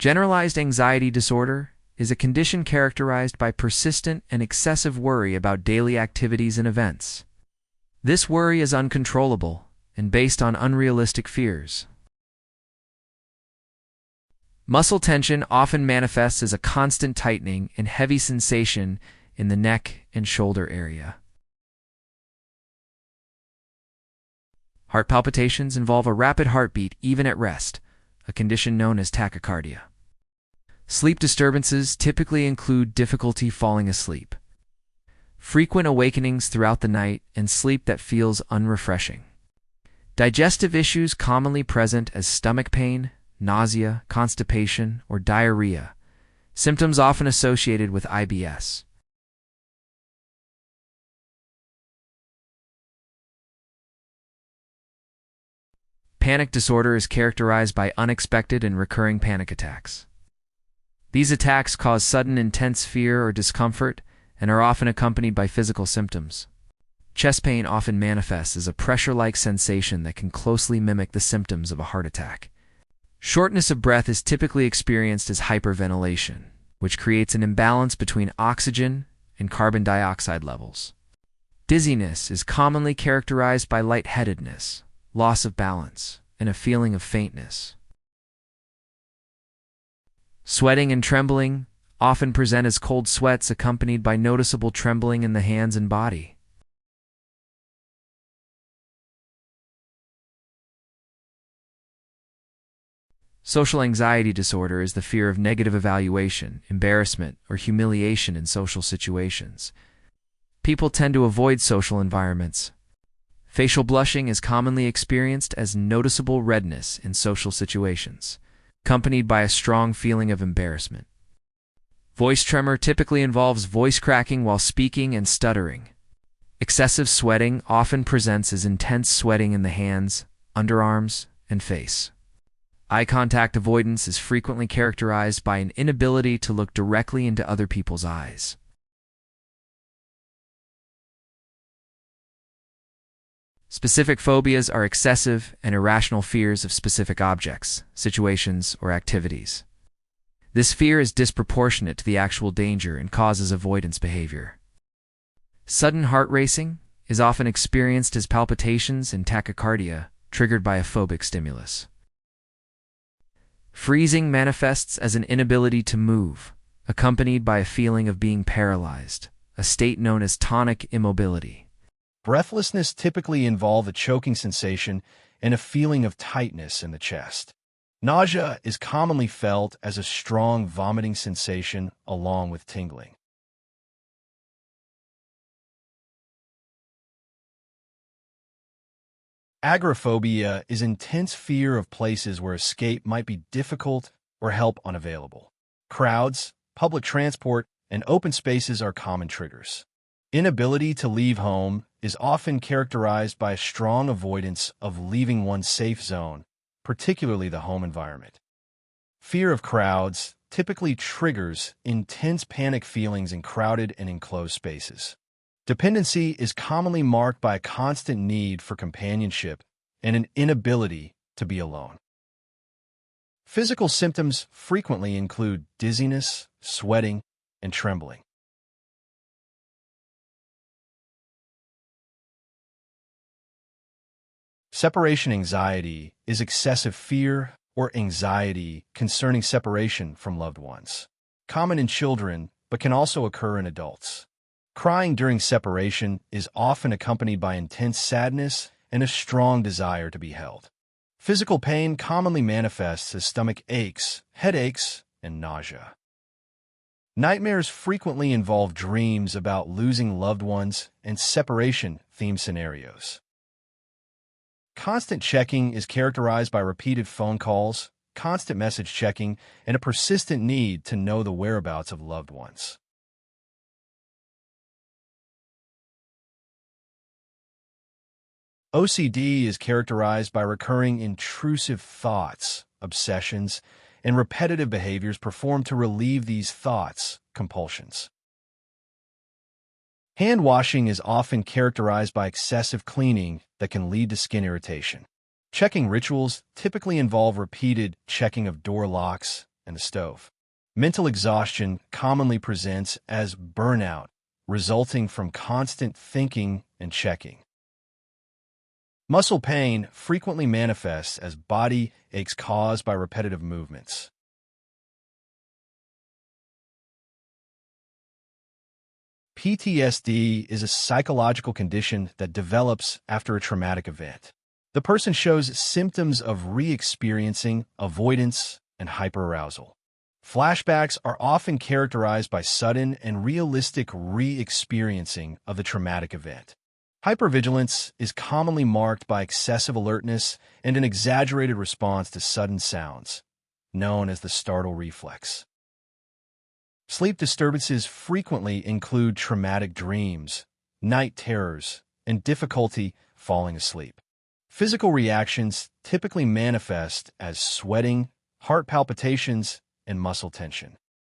Generalized anxiety disorder is a condition characterized by persistent and excessive worry about daily activities and events. This worry is uncontrollable and based on unrealistic fears. Muscle tension often manifests as a constant tightening and heavy sensation in the neck and shoulder area. Heart palpitations involve a rapid heartbeat even at rest, a condition known as tachycardia. Sleep disturbances typically include difficulty falling asleep, frequent awakenings throughout the night, and sleep that feels unrefreshing. Digestive issues commonly present as stomach pain, nausea, constipation, or diarrhea, symptoms often associated with IBS. Panic disorder is characterized by unexpected and recurring panic attacks. These attacks cause sudden intense fear or discomfort and are often accompanied by physical symptoms. Chest pain often manifests as a pressure-like sensation that can closely mimic the symptoms of a heart attack. Shortness of breath is typically experienced as hyperventilation, which creates an imbalance between oxygen and carbon dioxide levels. Dizziness is commonly characterized by lightheadedness, loss of balance, and a feeling of faintness. Sweating and trembling often present as cold sweats accompanied by noticeable trembling in the hands and body. Social anxiety disorder is the fear of negative evaluation, embarrassment, or humiliation in social situations. People tend to avoid social environments. Facial blushing is commonly experienced as noticeable redness in social situations, accompanied by a strong feeling of embarrassment. Voice tremor typically involves voice cracking while speaking and stuttering. Excessive sweating often presents as intense sweating in the hands, underarms, and face. Eye contact avoidance is frequently characterized by an inability to look directly into other people's eyes. Specific phobias are excessive and irrational fears of specific objects, situations, or activities. This fear is disproportionate to the actual danger and causes avoidance behavior. Sudden heart racing is often experienced as palpitations and tachycardia triggered by a phobic stimulus. Freezing manifests as an inability to move, accompanied by a feeling of being paralyzed, a state known as tonic immobility. Breathlessness typically involves a choking sensation and a feeling of tightness in the chest. Nausea is commonly felt as a strong vomiting sensation along with tingling. Agoraphobia is intense fear of places where escape might be difficult or help unavailable. Crowds, public transport, and open spaces are common triggers. Inability to leave home is often characterized by a strong avoidance of leaving one's safe zone, particularly the home environment. Fear of crowds typically triggers intense panic feelings in crowded and enclosed spaces. Dependency is commonly marked by a constant need for companionship and an inability to be alone. Physical symptoms frequently include dizziness, sweating, and trembling. Separation anxiety is excessive fear or anxiety concerning separation from loved ones. Common in children, but can also occur in adults. Crying during separation is often accompanied by intense sadness and a strong desire to be held. Physical pain commonly manifests as stomach aches, headaches, and nausea. Nightmares frequently involve dreams about losing loved ones and separation-themed scenarios. Constant checking is characterized by repeated phone calls, constant message checking, and a persistent need to know the whereabouts of loved ones. OCD is characterized by recurring intrusive thoughts, obsessions, and repetitive behaviors performed to relieve these thoughts, compulsions. Hand washing is often characterized by excessive cleaning that can lead to skin irritation. Checking rituals typically involve repeated checking of door locks, and the stove. Mental exhaustion commonly presents as burnout, resulting from constant thinking and checking. Muscle pain frequently manifests as body aches caused by repetitive movements. PTSD is a psychological condition that develops after a traumatic event. The person shows symptoms of re-experiencing avoidance and hyperarousal. Flashbacks are often characterized by sudden and realistic re-experiencing of the traumatic event. Hypervigilance is commonly marked by excessive alertness and an exaggerated response to sudden sounds, known as the startle reflex. Sleep disturbances frequently include traumatic dreams, night terrors, and difficulty falling asleep. Physical reactions typically manifest as sweating, heart palpitations, and muscle tension.